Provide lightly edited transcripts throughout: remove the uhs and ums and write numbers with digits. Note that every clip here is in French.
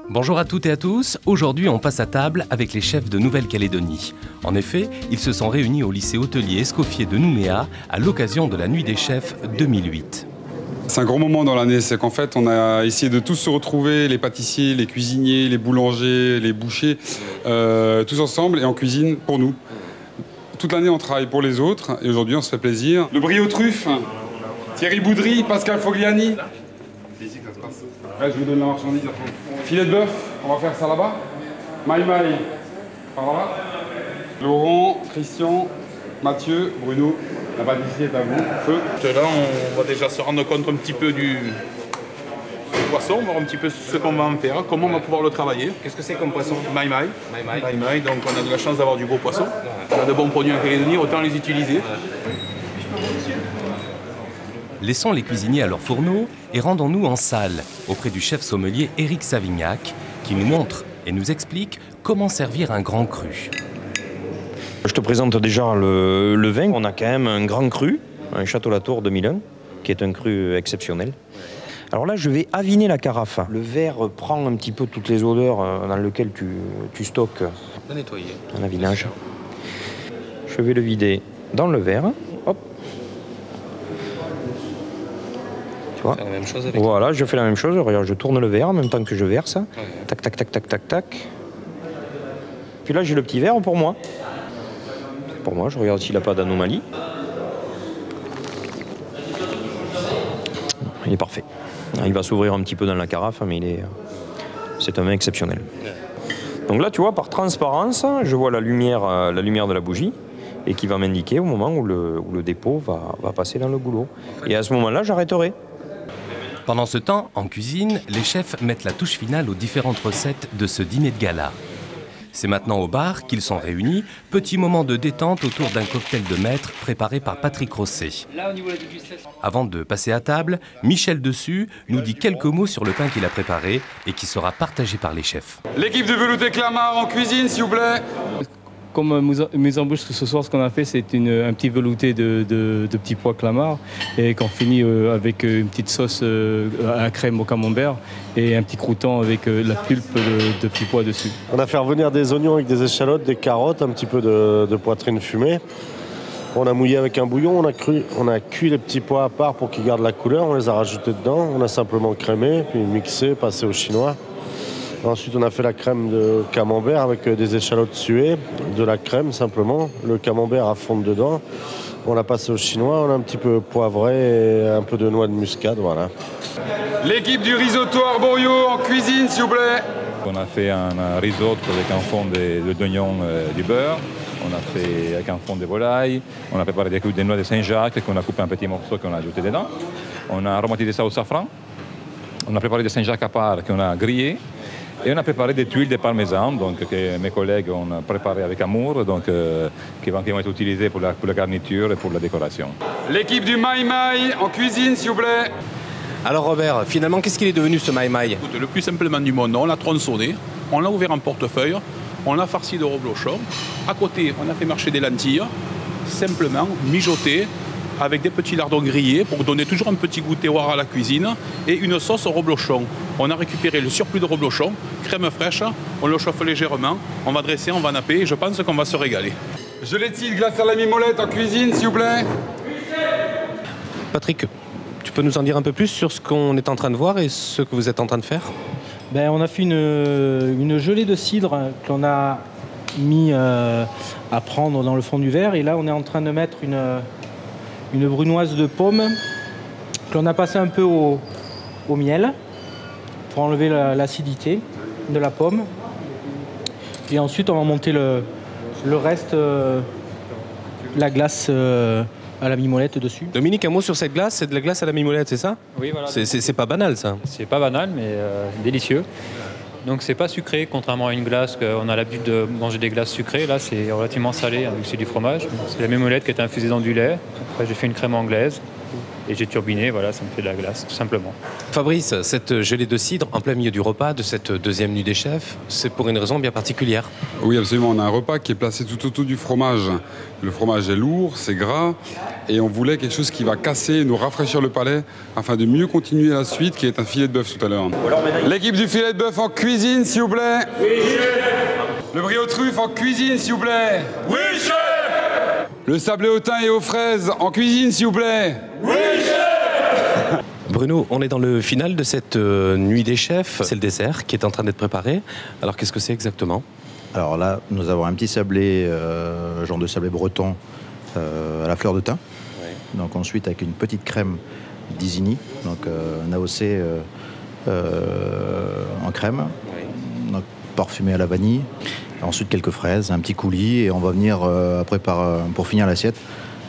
Bonjour à toutes et à tous, aujourd'hui on passe à table avec les chefs de Nouvelle-Calédonie. En effet, ils se sont réunis au lycée hôtelier Escoffier de Nouméa à l'occasion de la Nuit des chefs 2008. C'est un grand moment dans l'année, c'est qu'en fait on a essayé de tous se retrouver, les pâtissiers, les cuisiniers, les boulangers, les bouchers, tous ensemble et en cuisine pour nous. Toute l'année on travaille pour les autres et aujourd'hui on se fait plaisir. Le brie aux truffes, Thierry Boudry, Pascal Fogliani. Ouais, je vous donne la marchandise. Filet de bœuf, on va faire ça là-bas. Maï par là. Laurent, Christian, Mathieu, Bruno, la pâtisserie est à vous. Feu. Là, on va déjà se rendre compte un petit peu du poisson, voir un petit peu ce qu'on va en faire, comment on va pouvoir le travailler. Qu'est-ce que c'est comme poisson? Maï, donc on a de la chance d'avoir du beau poisson. On a de bons produits en Calédonie, autant les utiliser. Laissons les cuisiniers à leur fourneau et rendons-nous en salle auprès du chef sommelier Éric Savignac qui nous montre et nous explique comment servir un grand cru. Je te présente déjà le vin. On a quand même un grand cru, un Château Latour 2001, qui est un cru exceptionnel. Alors là, je vais aviner la carafe. Le verre prend un petit peu toutes les odeurs dans lesquelles tu stockes un avinage. Je vais le vider dans le verre. Hop. La même chose avec voilà, je fais la même chose. Regarde, je tourne le verre en même temps que je verse. Ouais. Tac, tac, tac, tac, tac, tac. Puis là, j'ai le petit verre pour moi. Pour moi, je regarde s'il n'a pas d'anomalie. Il est parfait. Il va s'ouvrir un petit peu dans la carafe, mais c'est un vin exceptionnel. Donc là, tu vois, par transparence, je vois la lumière de la bougie et qui va m'indiquer au moment où le dépôt va passer dans le goulot. Et à ce moment-là, j'arrêterai. Pendant ce temps, en cuisine, les chefs mettent la touche finale aux différentes recettes de ce dîner de gala. C'est maintenant au bar qu'ils sont réunis, petit moment de détente autour d'un cocktail de maître préparé par Patrick Rosset. Avant de passer à table, Michel Dessus nous dit quelques mots sur le pain qu'il a préparé et qui sera partagé par les chefs. L'équipe de velouté Clamart en cuisine, s'il vous plaît. Comme mise en bouche ce soir, ce qu'on a fait, c'est un petit velouté de petits pois Clamart et qu'on finit avec une petite sauce à la crème au camembert et un petit croûton avec la pulpe de petits pois dessus. On a fait revenir des oignons avec des échalotes, des carottes, un petit peu de poitrine fumée. On a mouillé avec un bouillon, on a cuit les petits pois à part pour qu'ils gardent la couleur, on les a rajoutés dedans, on a simplement crémé, puis mixé, passé au chinois. Ensuite, on a fait la crème de camembert avec des échalotes suées, de la crème simplement, le camembert à fondre dedans. On l'a passé au chinois, on a un petit peu poivré et un peu de noix de muscade, voilà. L'équipe du risotto arborio en cuisine, s'il vous plaît. On a fait un risotto avec un fond d'oignon du beurre. On a fait avec un fond de volaille. On a préparé des noix de Saint-Jacques qu'on a coupé en petits morceaux qu'on a ajouté dedans. On a aromatisé ça au safran. On a préparé des Saint-Jacques à part qu'on a grillé. Et on a préparé des tuiles de parmesan, donc, que mes collègues ont préparé avec amour, donc, qui vont être utilisées pour la garniture et pour la décoration. L'équipe du Maï en cuisine, s'il vous plaît. Alors Robert, finalement, qu'est-ce qu'il est devenu ce Maï? Écoute, le plus simplement du monde, on l'a tronçonné, on l'a ouvert en portefeuille, on l'a farci de reblochon. À côté, on a fait marcher des lentilles, simplement mijoter avec des petits lardons grillés pour donner toujours un petit goût terroir à la cuisine et une sauce au reblochon. On a récupéré le surplus de reblochon, crème fraîche, on le chauffe légèrement, on va dresser, on va napper et je pense qu'on va se régaler. Gelatine glace à la mimolette en cuisine, s'il vous plaît. Patrick, tu peux nous en dire un peu plus sur ce qu'on est en train de voir et ce que vous êtes en train de faire? On a fait une gelée de cidre qu'on a mis à prendre dans le fond du verre et là on est en train de mettre une brunoise de pomme qu'on a passé un peu au miel pour enlever l'acidité de la pomme. Et ensuite, on va monter le reste, la glace à la mimolette dessus. Dominique, un mot sur cette glace? C'est de la glace à la mimolette, c'est ça? Oui, voilà. C'est pas banal, ça. C'est pas banal, mais délicieux. Donc c'est pas sucré, contrairement à une glace qu'on a l'habitude de manger des glaces sucrées. Là, c'est relativement salé, vu que c'est du fromage. C'est la mimolette qui est infusée dans du lait. Après, j'ai fait une crème anglaise Et j'ai turbiné, voilà, ça me fait de la glace, tout simplement. Fabrice, cette gelée de cidre en plein milieu du repas de cette deuxième nuit des chefs, c'est pour une raison bien particulière. Oui, absolument. On a un repas qui est placé tout autour du fromage. Le fromage est lourd, c'est gras, et on voulait quelque chose qui va casser, nous rafraîchir le palais, afin de mieux continuer la suite, qui est un filet de bœuf tout à l'heure. L'équipe du filet de bœuf en cuisine, s'il vous plaît. Oui, chef. Le brie aux truffes en cuisine, s'il vous plaît. Oui, chef. Le sablé au thym et aux fraises en cuisine, s'il vous plaît. Oui, chef. Bruno, on est dans le final de cette nuit des chefs. C'est le dessert qui est en train d'être préparé. Alors qu'est-ce que c'est exactement? Alors là, nous avons un petit sablé, genre de sablé breton à la fleur de thym. Ouais. Donc ensuite avec une petite crème d'Isigny, donc un AOC en crème, ouais. Donc parfumé à la vanille. Ensuite quelques fraises, un petit coulis, et on va venir après pour finir l'assiette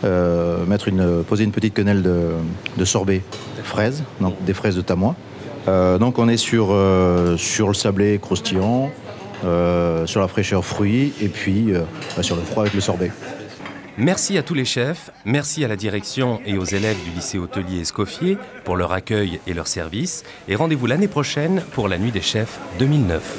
poser une petite quenelle de sorbet fraises, donc des fraises de Tamois. Donc on est sur le sablé croustillant. Sur la fraîcheur fruits et puis sur le froid avec le sorbet. Merci à tous les chefs, merci à la direction et aux élèves du lycée hôtelier Escoffier pour leur accueil et leur service, et rendez-vous l'année prochaine pour la Nuit des chefs 2009.